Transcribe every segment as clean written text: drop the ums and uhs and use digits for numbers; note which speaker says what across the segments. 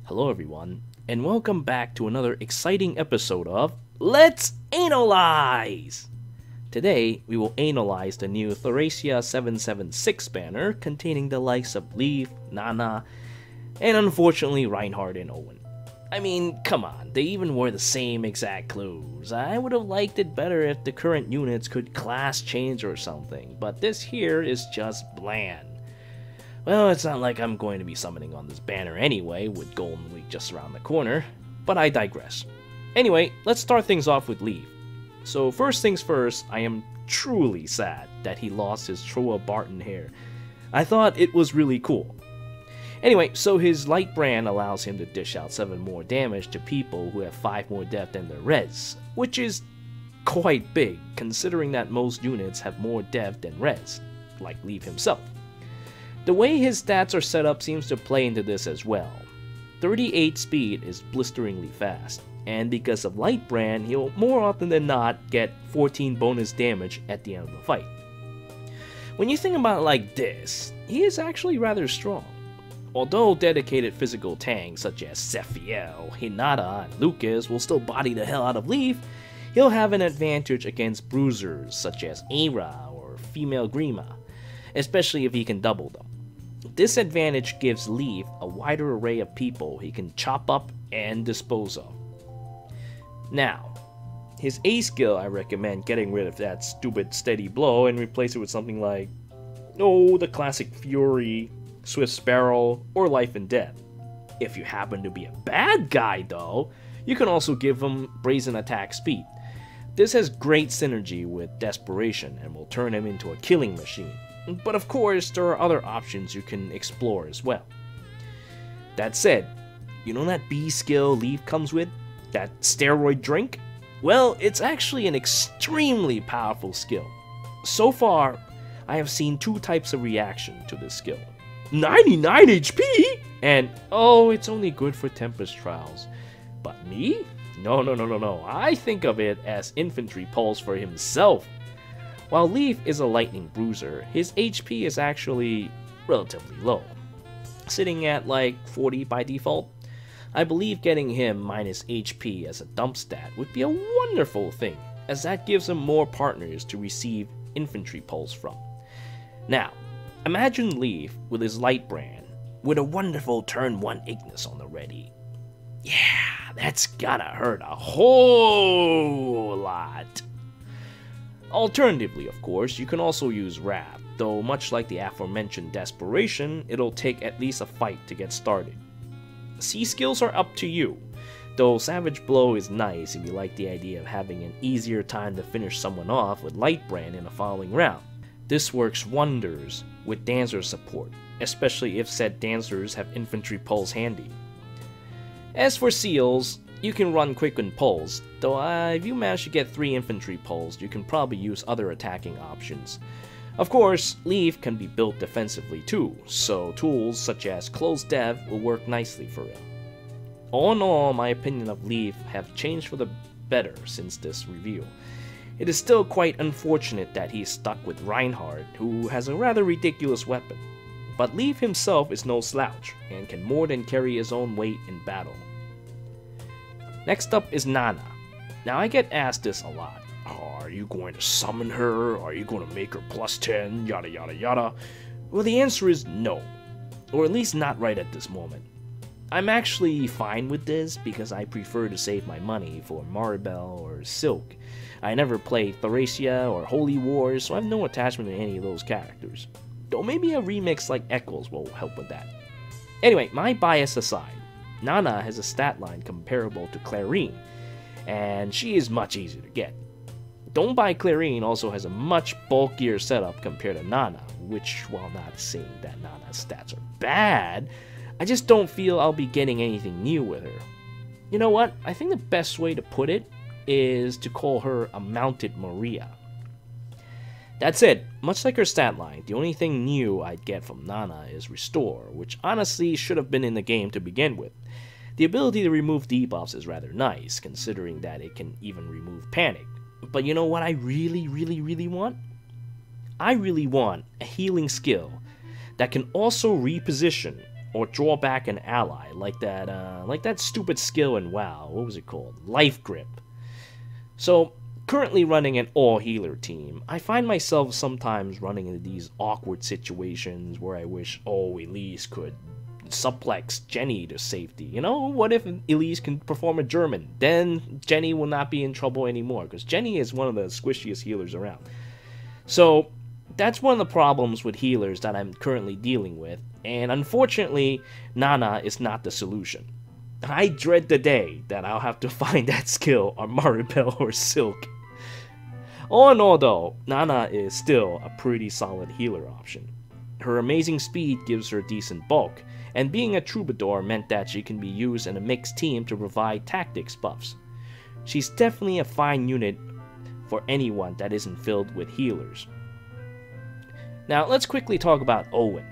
Speaker 1: Hello everyone, and welcome back to another exciting episode of Let's Analyze! Today, we will analyze the new Thracia 776 banner containing the likes of Leif, Nanna, and unfortunately Reinhardt and Olwen. I mean, come on, they even wore the same exact clothes. I would have liked it better if the current units could class change or something, but this here is just bland. Well, it's not like I'm going to be summoning on this banner anyway, with Golden Week just around the corner, but I digress. Anyway, let's start things off with Leif. So first things first, I am truly sad that he lost his Troa Barton hair. I thought it was really cool. Anyway, so his light brand allows him to dish out 7 more damage to people who have 5 more depth than their res, which is quite big considering that most units have more depth than res, like Leif himself. The way his stats are set up seems to play into this as well. 38 speed is blisteringly fast, and because of light brand, he'll more often than not get 14 bonus damage at the end of the fight. When you think about it like this, he is actually rather strong. Although dedicated physical tanks such as Sephiel, Hinata, and Lucas will still body the hell out of Leif, he'll have an advantage against bruisers such as Aira or female Grima, especially if he can double them. This advantage gives Leif a wider array of people he can chop up and dispose of. Now, his A skill, I recommend getting rid of that stupid steady blow and replace it with something like, the classic Fury, Swift Sparrow, or Life and Death. If you happen to be a bad guy though, you can also give him Brazen Attack Speed. This has great synergy with Desperation and will turn him into a killing machine. But of course, there are other options you can explore as well. That said, you know that B skill Leif comes with? That steroid drink? Well, it's actually an extremely powerful skill. So far, I have seen 2 types of reaction to this skill. 99 HP? And, it's only good for Tempest Trials. But me? No. I think of it as infantry pulse for himself. While Leif is a lightning bruiser, his HP is actually relatively low, sitting at like 40 by default. I believe getting him minus HP as a dump stat would be a wonderful thing, as that gives him more partners to receive infantry pulse from. Now, imagine Leif with his light brand, with a wonderful turn 1 Ignis on the ready. Yeah, that's gotta hurt a whole lot. Alternatively, of course, you can also use Wrath, though much like the aforementioned Desperation, it'll take at least a fight to get started. C skills are up to you, though Savage Blow is nice if you like the idea of having an easier time to finish someone off with Light Brand in the following round. This works wonders with Dancer support, especially if said Dancers have Infantry Pulse handy. As for seals, you can run Quicken Pulse, though if you manage to get 3 Infantry Pulse, you can probably use other attacking options. Of course, Leif can be built defensively too, so tools such as Close Dev will work nicely for him. All in all, my opinion of Leif have changed for the better since this review. It is still quite unfortunate that he is stuck with Reinhardt, who has a rather ridiculous weapon. But Leif himself is no slouch, and can more than carry his own weight in battle. Next up is Nanna. Now I get asked this a lot. Are you going to summon her? Are you going to make her plus 10? Yada yada yada. Well, the answer is no. Or at least not right at this moment. I'm actually fine with this because I prefer to save my money for Maribel or Silk. I never played Thracia or Holy Wars, so I have no attachment to any of those characters. Though maybe a remix like Echoes will help with that. Anyway, my bias aside, Nanna has a stat line comparable to Clarine, and she is much easier to get. Don't Buy Clarine also has a much bulkier setup compared to Nanna, which, while not saying that Nanna's stats are bad, I just don't feel I'll be getting anything new with her. You know what? I think the best way to put it is to call her a mounted Maria. That said, much like her stat line, the only thing new I'd get from Nanna is Restore, which honestly should have been in the game to begin with. The ability to remove debuffs is rather nice, considering that it can even remove Panic. But you know what I really want? I really want a healing skill that can also reposition or draw back an ally, like that stupid skill in WoW. What was it called? Life Grip. So, currently running an all-healer team, I find myself sometimes running into these awkward situations where I wish, Elise could suplex Jenny to safety. You know, what if Elise can perform a German? Then Jenny will not be in trouble anymore, because Jenny is one of the squishiest healers around. So, that's one of the problems with healers that I'm currently dealing with, and unfortunately, Nanna is not the solution. I dread the day that I'll have to find that skill on Maribel or Silk. All in all though, Nanna is still a pretty solid healer option. Her amazing speed gives her decent bulk, and being a troubadour meant that she can be used in a mixed team to provide tactics buffs. She's definitely a fine unit for anyone that isn't filled with healers. Now let's quickly talk about Olwen.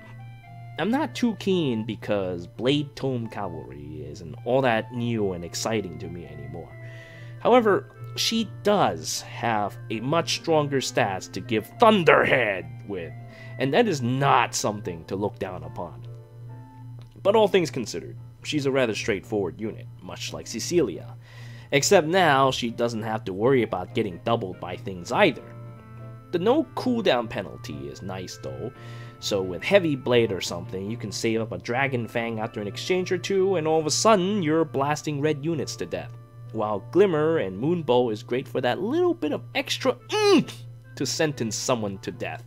Speaker 1: I'm not too keen because Blade Tome Cavalry isn't all that new and exciting to me anymore. However, she does have a much stronger stats to give Thunderhead with, and that is not something to look down upon. But all things considered, she's a rather straightforward unit, much like Cecilia. Except now, she doesn't have to worry about getting doubled by things either. The no cooldown penalty is nice though, so with Heavy Blade or something, you can save up a Dragon Fang after an exchange or two, and all of a sudden, you're blasting red units to death. While Glimmer and Moonbow is great for that little bit of extra oomph to sentence someone to death.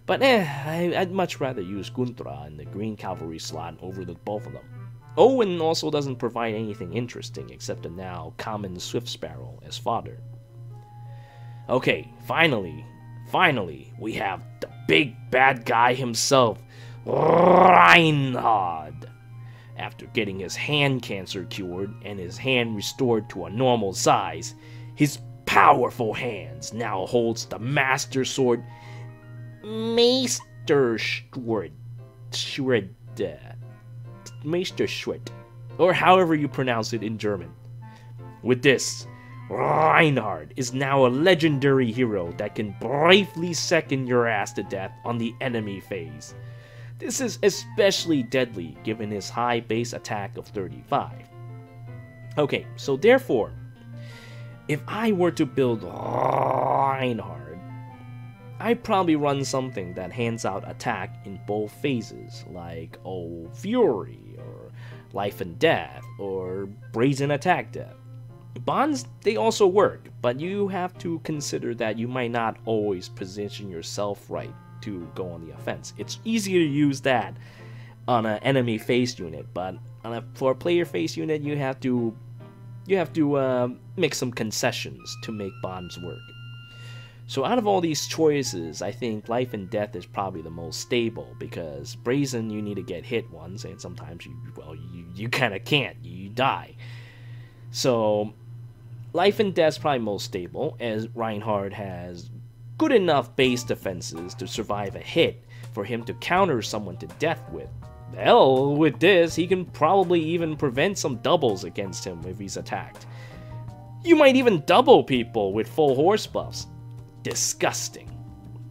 Speaker 1: But I'd much rather use Guntra in the Green Cavalry slot over the both of them. Owen also doesn't provide anything interesting except a now common Swift Sparrow as fodder. Okay, finally, we have the big bad guy himself, Reinhardt. After getting his hand cancer cured and his hand restored to a normal size, his powerful hands now holds the Master Sword Meisterschwert, or however you pronounce it in German. With this, Reinhardt is now a legendary hero that can bravely second your ass to death on the enemy phase. This is especially deadly given his high base attack of 35. Okay, so therefore, if I were to build Reinhardt, I'd probably run something that hands out attack in both phases, like Fury, or Life and Death, or Brazen Attack Death. Bonds, they also work, but you have to consider that you might not always position yourself right to go on the offense. It's easier to use that on an enemy face unit, but for a player face unit, you have to make some concessions to make bonds work. So out of all these choices, I think Life and Death is probably the most stable, because Brazen, you need to get hit once, and sometimes you kind of can't, you die. So Life and Death is probably most stable, as Reinhardt has good enough base defenses to survive a hit for him to counter someone to death with. Hell, with this, he can probably even prevent some doubles against him if he's attacked. You might even double people with full horse buffs. Disgusting.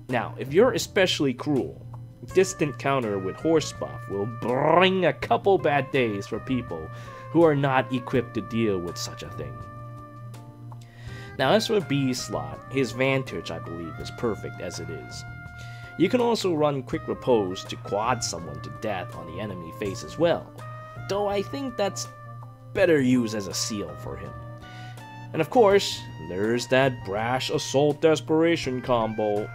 Speaker 1: Now, if you're especially cruel, distant counter with horse buff will bring a couple bad days for people who are not equipped to deal with such a thing. Now, as for B's slot, his Vantage, I believe, is perfect as it is. You can also run Quick Repose to quad someone to death on the enemy face as well, though I think that's better used as a seal for him. And of course, there's that Brash Assault Desperation combo.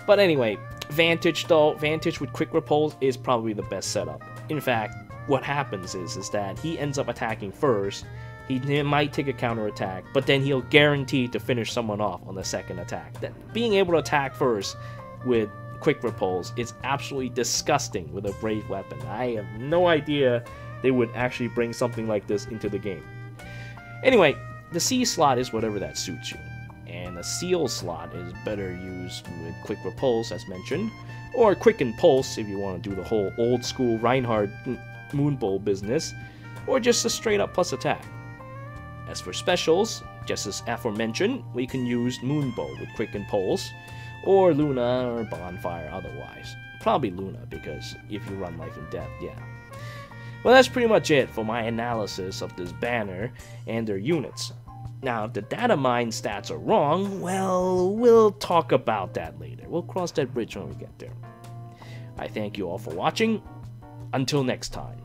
Speaker 1: But anyway, Vantage with Quick Repose is probably the best setup. In fact, what happens is that he ends up attacking first. He might take a counter attack, but then he'll guarantee to finish someone off on the second attack. That being able to attack first with Quick Repose is absolutely disgusting with a brave weapon. I have no idea they would actually bring something like this into the game. Anyway, the C slot is whatever that suits you, and the Seal slot is better used with Quick Repulse as mentioned, or Quicken Pulse if you want to do the whole old school Reinhardt Moonbow business, or just a straight up plus attack. As for specials, just as aforementioned, we can use Moonbow with Quicken Pulse, or Luna or Bonfire otherwise. Probably Luna, because if you run Life and Death, yeah. Well, that's pretty much it for my analysis of this banner and their units. Now, if the data mine stats are wrong, well, we'll talk about that later. We'll cross that bridge when we get there. I thank you all for watching. Until next time.